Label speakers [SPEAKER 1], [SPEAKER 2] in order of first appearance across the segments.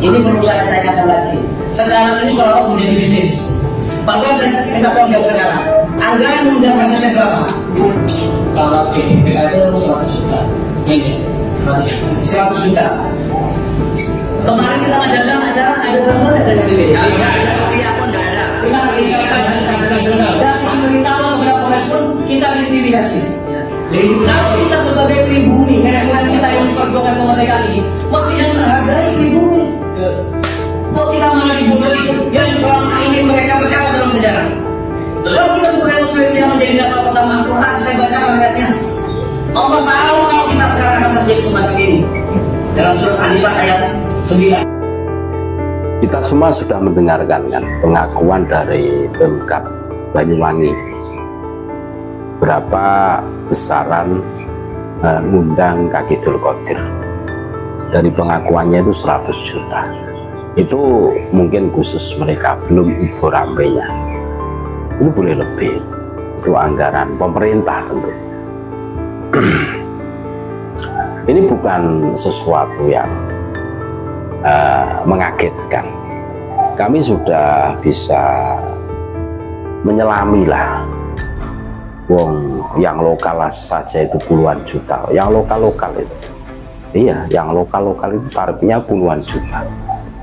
[SPEAKER 1] Ini perlu saya tanyakan lagi. Sekarang ini seolah menjadi bisnis. Bahkan saya minta tolong jawab sekarang. Anggaran undang saya berapa? Kalau PDP itu 100 juta. Ini 100 juta. Kemarin kita ngadakan acara ada bantuan dari PBB. Rupiah pun nggak ada. Terima kasih. Dan memberitahu kepada Polrespon kita intimidasi. Kalau kita sebagai pribumi, nenek moyang kita yang memperjuangkan kemerdekaan ini, mestinya menghargai pribumi. Kok kita malah dibodohi yang selama ini mereka percaya dalam sejarah? Kalau kita sebagai muslim yang menjadi dasar pertama Al-Quran, saya baca ayatnya. Allah tahu kalau kita sekarang akan terjadi semacam ini. Dalam surat An-Nisa ayat 9.
[SPEAKER 2] Kita semua sudah mendengarkan kan pengakuan dari Pemkab Banyuwangi berapa besaran ngundang Kaki Dzulqodir. Dari pengakuannya itu 100 juta. Itu mungkin khusus mereka, belum ibu rampenya. Itu boleh lebih. Itu anggaran pemerintah tentu. Ini bukan sesuatu yang mengagetkan. Kami sudah bisa menyelami lah. Wong yang lokal saja itu puluhan juta. Yang lokal-lokal itu, iya, yang lokal-lokal itu tarifnya puluhan juta.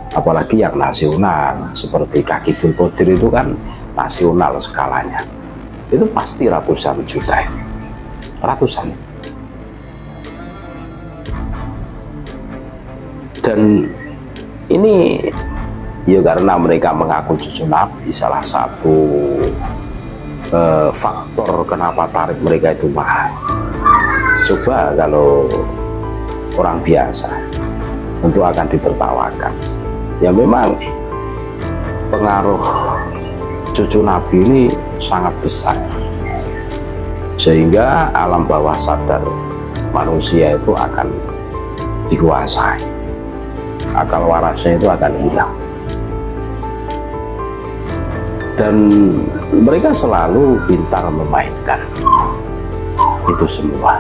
[SPEAKER 2] Apalagi yang nasional seperti Kaki Dzulqodir itu kan nasional skalanya. Itu pasti ratusan juta itu. Ratusan. Dan ini ya karena mereka mengaku cucu Nabi, salah satu faktor kenapa tarif mereka itu mahal. Coba kalau orang biasa tentu akan ditertawakan. Ya memang pengaruh cucu Nabi ini sangat besar, sehingga alam bawah sadar manusia itu akan dikuasai, akal warasnya itu akan hilang. Dan mereka selalu pintar memainkan itu semua.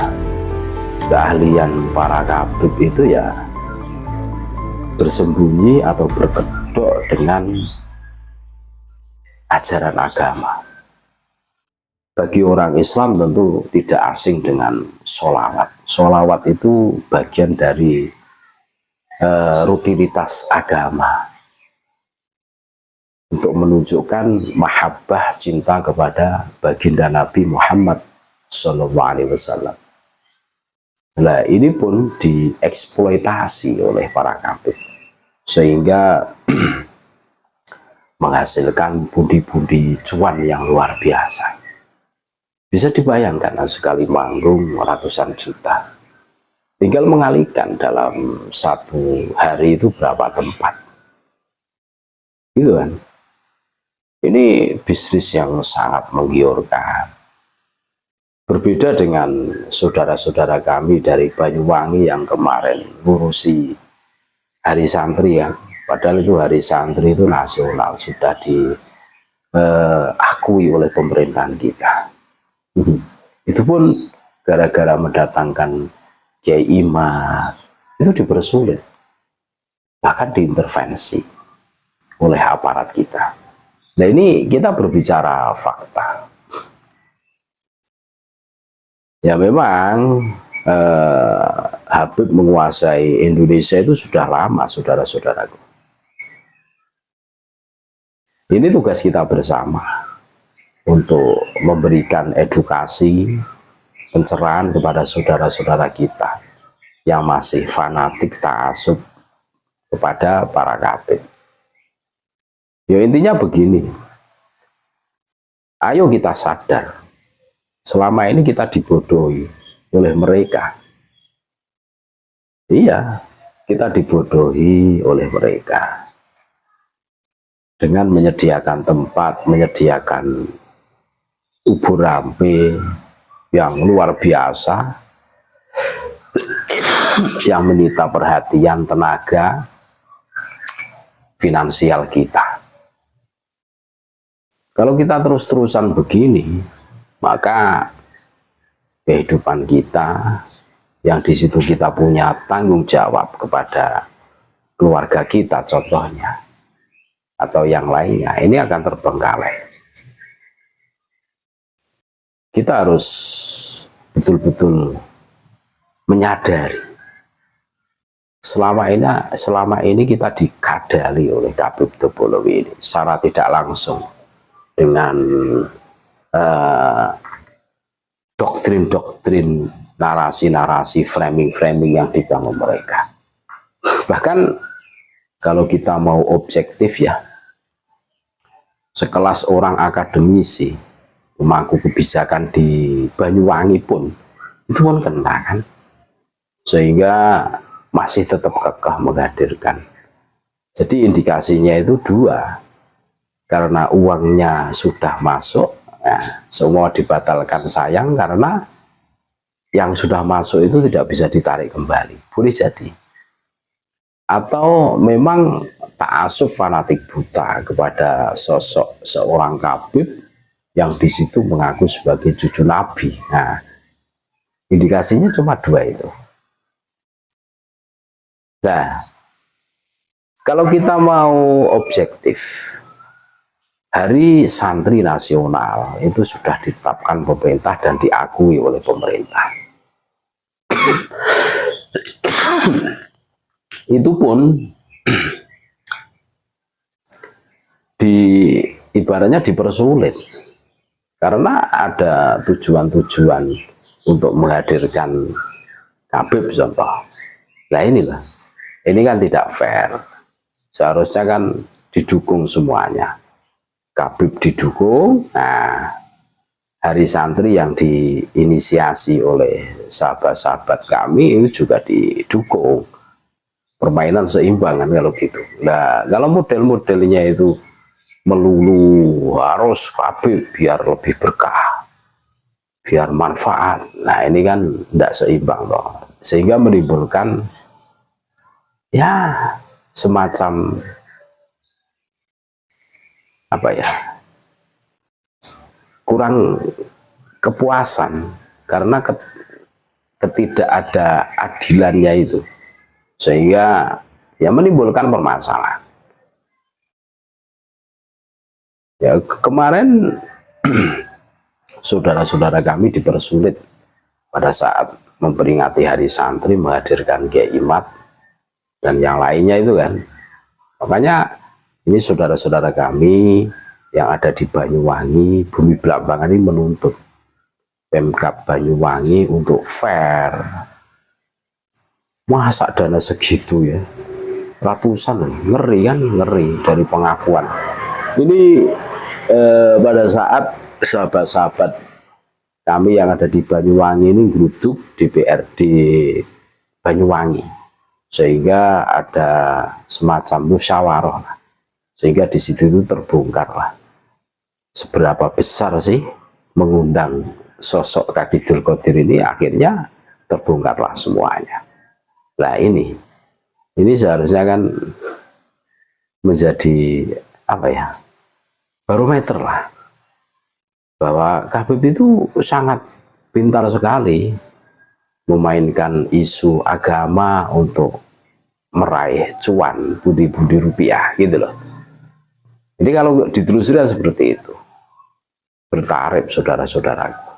[SPEAKER 2] Keahlian para kabib itu ya bersembunyi atau berkedok dengan ajaran agama. Bagi orang Islam tentu tidak asing dengan sholawat. Sholawat itu bagian dari rutinitas agama untuk menunjukkan mahabbah cinta kepada baginda Nabi Muhammad SAW. Nah, ini pun dieksploitasi oleh para kabib sehingga menghasilkan budi-budi cuan yang luar biasa. Bisa dibayangkan sekali manggung ratusan juta. Tinggal mengalihkan dalam satu hari itu berapa tempat. Gitu kan? Ini bisnis yang sangat menggiurkan. Berbeda dengan saudara-saudara kami dari Banyuwangi yang kemarin ngurusi Hari Santri ya. Padahal itu Hari Santri itu nasional, sudah diakui oleh pemerintahan kita. Itu pun gara-gara mendatangkan Kiai Imad, itu dipersulit, bahkan diintervensi oleh aparat kita. Nah ini kita berbicara fakta. Ya memang Habib menguasai Indonesia itu sudah lama, saudara-saudaraku. Ini tugas kita bersama untuk memberikan edukasi, pencerahan kepada saudara-saudara kita yang masih fanatik ta'assub kepada para kabib. Ya intinya begini, ayo kita sadar, selama ini kita dibodohi oleh mereka. Iya, kita dibodohi oleh mereka dengan menyediakan tempat, menyediakan ubur rampe yang luar biasa, yang menyita perhatian, tenaga, finansial kita. Kalau kita terus-terusan begini, maka kehidupan kita yang di situ kita punya tanggung jawab kepada keluarga kita contohnya, atau yang lainnya, ini akan terbengkalai. Kita harus betul-betul menyadari selama ini kita dikadali oleh Habib Topolowi ini secara tidak langsung dengan doktrin-doktrin, narasi-narasi, framing-framing yang dibangun mereka. Bahkan kalau kita mau objektif ya, sekelas orang akademisi pemangku kebijakan di Banyuwangi pun itu kan kena kan, sehingga masih tetap kekeh menghadirkan. Jadi indikasinya itu dua, karena uangnya sudah masuk, nah, semua dibatalkan, sayang karena yang sudah masuk itu tidak bisa ditarik kembali, boleh jadi. Atau memang ta'assuf fanatik buta kepada sosok seorang Habib yang di situ mengaku sebagai cucu Nabi. Nah, indikasinya cuma dua itu. Nah, kalau kita mau objektif, Hari Santri Nasional itu sudah ditetapkan pemerintah dan diakui oleh pemerintah. Itu pun ibaratnya dipersulit karena ada tujuan-tujuan untuk menghadirkan Habib contoh. Nah inilah, ini kan tidak fair. Seharusnya kan didukung semuanya. Habib didukung, nah Hari Santri yang diinisiasi oleh sahabat-sahabat kami itu juga didukung. Permainan seimbangan kalau gitu. Nah kalau model-modelnya itu melulu harus Habib biar lebih berkah, biar manfaat, nah ini kan tidak seimbang loh, sehingga menimbulkan ya semacam apa ya, kurang kepuasan karena ketidak ada adilannya itu, sehingga ya menimbulkan permasalahan. Ya kemarin saudara-saudara kami dipersulit pada saat memperingati Hari Santri menghadirkan Kiai Imad dan yang lainnya itu kan. Makanya ini saudara-saudara kami yang ada di Banyuwangi, Bumi Belambangan ini menuntut Pemkab Banyuwangi untuk fair. Masa dana segitu ya, ratusan, ngeri kan, ngeri dari pengakuan. Ini pada saat sahabat-sahabat kami yang ada di Banyuwangi ini geruduk DPRD Banyuwangi, sehingga ada semacam musyawarah, sehingga di situ itu terbongkar lah seberapa besar sih mengundang sosok Kaki Dzulqodir ini, akhirnya terbongkarlah semuanya. Nah ini seharusnya kan menjadi apa ya, barometer lah, bahwa Habib itu sangat pintar sekali memainkan isu agama untuk meraih cuan budi-budi rupiah gitu loh. Jadi kalau ditelusuri seperti itu, bertarif saudara-saudaraku.